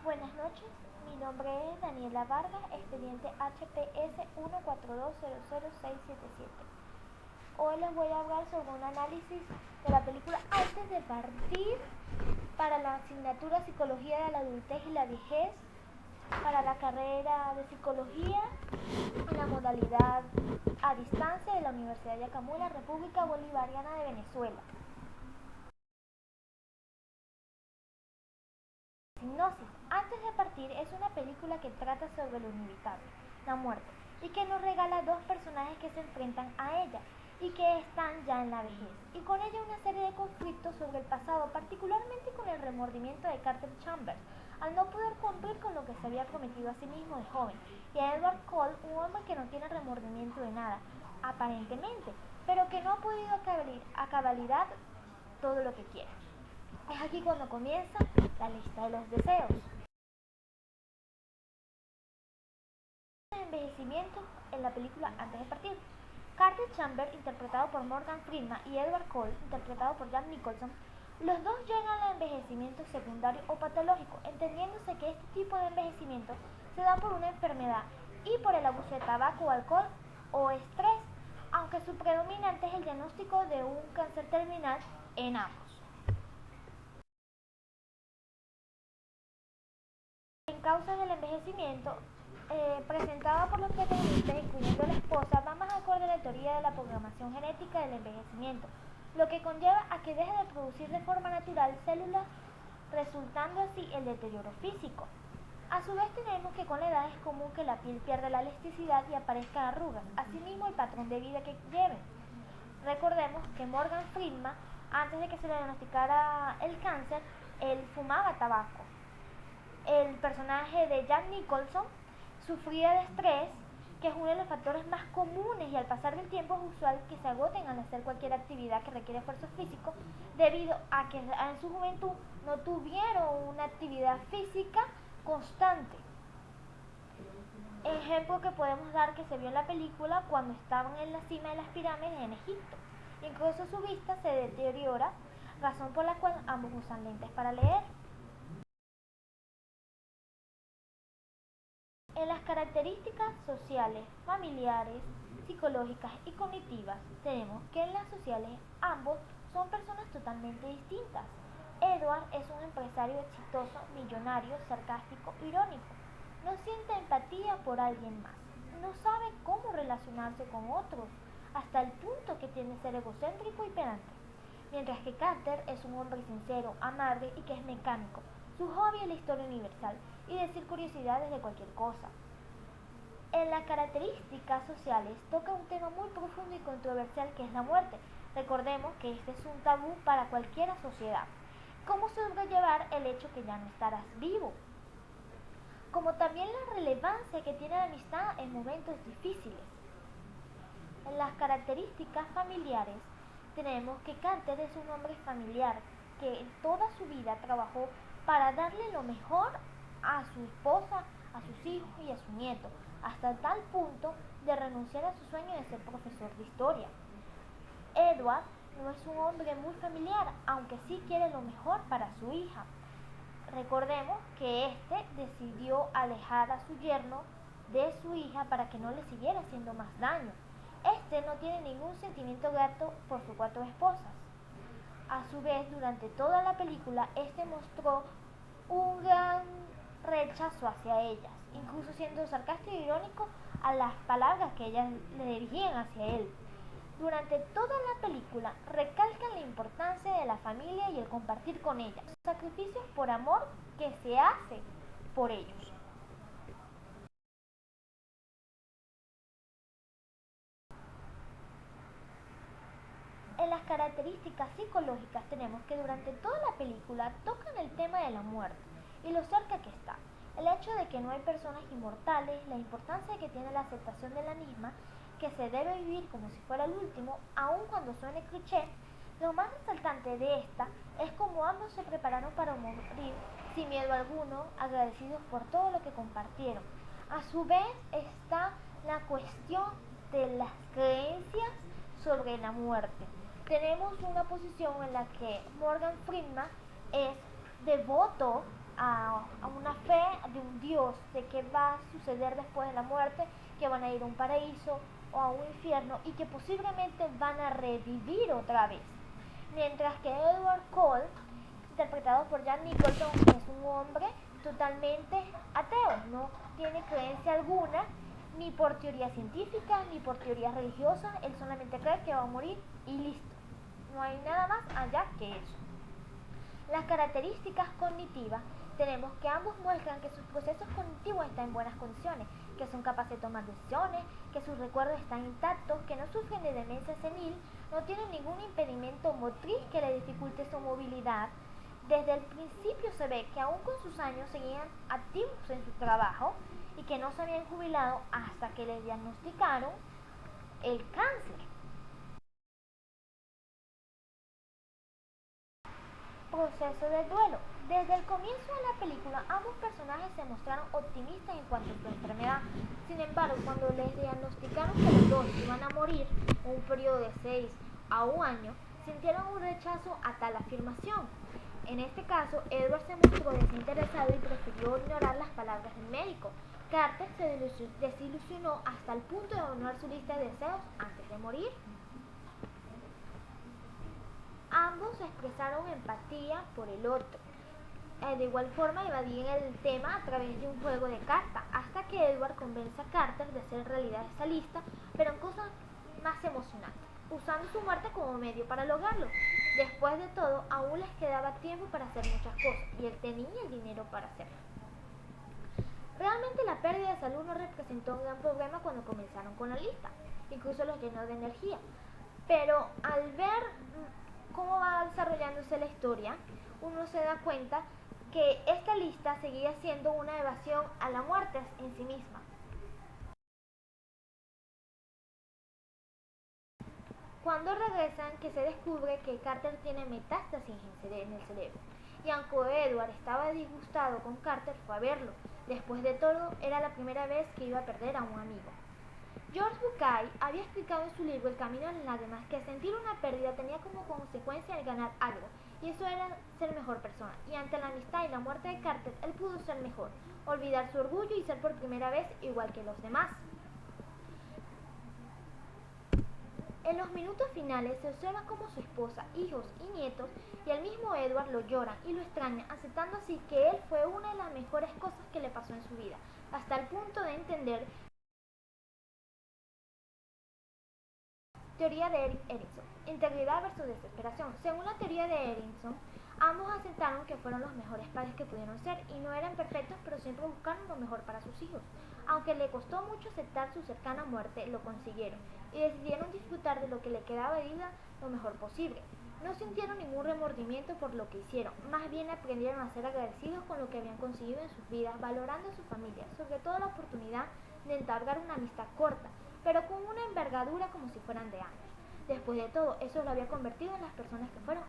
Buenas noches, mi nombre es Daniela Vargas, expediente HPS 142000677. Hoy les voy a hablar sobre un análisis de la película Antes de partir para la asignatura Psicología de la Adultez y la Vejez, para la carrera de Psicología en la modalidad a distancia de la Universidad de Yacamula, República Bolivariana de Venezuela. Hipnosis. Antes de partir es una película que trata sobre lo inevitable, la muerte, y que nos regala dos personajes que se enfrentan a ella y que están ya en la vejez, y con ella una serie de conflictos sobre el pasado, particularmente con el remordimiento de Carter Chambers al no poder cumplir con lo que se había prometido a sí mismo de joven, y a Edward Cole, un hombre que no tiene remordimiento de nada, aparentemente, pero que no ha podido a cabalidad todo lo que quiere. Es aquí cuando comienza la lista de los deseos. Envejecimiento en la película Antes de partir. Carter Chambers, interpretado por Morgan Freeman, y Edward Cole, interpretado por Jack Nicholson, los dos llegan al envejecimiento secundario o patológico, entendiéndose que este tipo de envejecimiento se da por una enfermedad y por el abuso de tabaco, alcohol o estrés, aunque su predominante es el diagnóstico de un cáncer terminal en ambos. En causas del envejecimiento, presentada por los protagonistas, incluyendo la esposa, va más acorde a la teoría de la programación genética del envejecimiento, lo que conlleva a que deje de producir de forma natural células, resultando así el deterioro físico. A su vez tenemos que con la edad es común que la piel pierda la elasticidad y aparezcan arrugas, asimismo el patrón de vida que lleven. Recordemos que Morgan Freeman, antes de que se le diagnosticara el cáncer, él fumaba tabaco. El personaje de Jack Nicholson sufría de estrés, que es uno de los factores más comunes, y al pasar del tiempo es usual que se agoten al hacer cualquier actividad que requiere esfuerzo físico, debido a que en su juventud no tuvieron una actividad física constante. Ejemplo que podemos dar que se vio en la película cuando estaban en la cima de las pirámides en Egipto. Incluso su vista se deteriora, razón por la cual ambos usan lentes para leer. En las características sociales, familiares, psicológicas y cognitivas, tenemos que en las sociales ambos son personas totalmente distintas. Edward es un empresario exitoso, millonario, sarcástico, irónico. No siente empatía por alguien más. No sabe cómo relacionarse con otros, hasta el punto que tiende a ser egocéntrico y pedante. Mientras que Carter es un hombre sincero, amable y que es mecánico. Su hobby es la historia universal y decir curiosidades de cualquier cosa. En las características sociales toca un tema muy profundo y controversial, que es la muerte. Recordemos que este es un tabú para cualquier sociedad. ¿Cómo sobrellevar el hecho que ya no estarás vivo? Como también la relevancia que tiene la amistad en momentos difíciles. En las características familiares tenemos que Carter es un hombre familiar que en toda su vida trabajó para darle lo mejor a su esposa, a sus hijos y a su nieto, hasta tal punto de renunciar a su sueño de ser profesor de historia. Edward no es un hombre muy familiar, aunque sí quiere lo mejor para su hija. Recordemos que este decidió alejar a su yerno de su hija para que no le siguiera haciendo más daño. Este no tiene ningún sentimiento grato por sus 4 esposas. A su vez, durante toda la película, este mostró un gran rechazo hacia ellas, incluso siendo sarcástico e irónico a las palabras que ellas le dirigían hacia él. Durante toda la película recalcan la importancia de la familia y el compartir con ella, los sacrificios por amor que se hace por ellos. En las características psicológicas tenemos que durante toda la película tocan el tema de la muerte y lo cerca que está. El hecho de que no hay personas inmortales, la importancia que tiene la aceptación de la misma, que se debe vivir como si fuera el último, aun cuando suene cliché. Lo más resaltante de esta es cómo ambos se prepararon para morir sin miedo alguno, agradecidos por todo lo que compartieron. A su vez está la cuestión de las creencias sobre la muerte. Tenemos una posición en la que Morgan Freeman es devoto a una fe de un Dios, de qué va a suceder después de la muerte, que van a ir a un paraíso o a un infierno y que posiblemente van a revivir otra vez. Mientras que Edward Cole, interpretado por Jack Nicholson, es un hombre totalmente ateo, no tiene creencia alguna, ni por teoría científica, ni por teoría religiosa, él solamente cree que va a morir y listo. No hay nada más allá que eso. Las características cognitivas, tenemos que ambos muestran que sus procesos cognitivos están en buenas condiciones, que son capaces de tomar decisiones, que sus recuerdos están intactos, que no sufren de demencia senil, no tienen ningún impedimento motriz que le dificulte su movilidad. Desde el principio se ve que aún con sus años seguían activos en su trabajo y que no se habían jubilado hasta que le diagnosticaron el cáncer. Proceso del duelo. Desde el comienzo de la película, ambos personajes se mostraron optimistas en cuanto a su enfermedad. Sin embargo, cuando les diagnosticaron que los dos iban a morir en un periodo de 6 a 1 año, sintieron un rechazo a tal afirmación. En este caso, Edward se mostró desinteresado y prefirió ignorar las palabras del médico. Carter se desilusionó hasta el punto de abandonar su lista de deseos antes de morir. Ambos expresaron empatía por el otro. De igual forma evadían el tema a través de un juego de cartas, hasta que Edward convence a Carter de hacer realidad esa lista, pero en cosas más emocionantes, usando su muerte como medio para lograrlo. Después de todo, aún les quedaba tiempo para hacer muchas cosas, y él tenía el dinero para hacerlo. Realmente la pérdida de salud no representó un gran problema cuando comenzaron con la lista, incluso los llenó de energía. Pero al ver cómo va desarrollándose la historia, uno se da cuenta que esta lista seguía siendo una evasión a la muerte en sí misma. Cuando regresan, que se descubre que Carter tiene metástasis en el cerebro. Y aunque Edward estaba disgustado con Carter, fue a verlo. Después de todo, era la primera vez que iba a perder a un amigo. George Bucay había explicado en su libro El camino de las lágrimas que sentir una pérdida tenía como consecuencia el ganar algo, y eso era ser mejor persona. Y ante la amistad y la muerte de Carter, él pudo ser mejor, olvidar su orgullo y ser por primera vez igual que los demás. En los minutos finales se observa cómo su esposa, hijos y nietos y el mismo Edward lo lloran y lo extrañan, aceptando así que él fue una de las mejores cosas que le pasó en su vida, hasta el punto de entender. Teoría de Erik Erikson. Integridad versus desesperación. Según la teoría de Erikson, ambos aceptaron que fueron los mejores padres que pudieron ser y no eran perfectos, pero siempre buscaron lo mejor para sus hijos. Aunque le costó mucho aceptar su cercana muerte, lo consiguieron y decidieron disfrutar de lo que le quedaba de vida lo mejor posible. No sintieron ningún remordimiento por lo que hicieron, más bien aprendieron a ser agradecidos con lo que habían conseguido en sus vidas, valorando a su familia, sobre todo la oportunidad de entablar una amistad corta, pero con una envergadura como si fueran de años. Después de todo, eso lo había convertido en las personas que fueron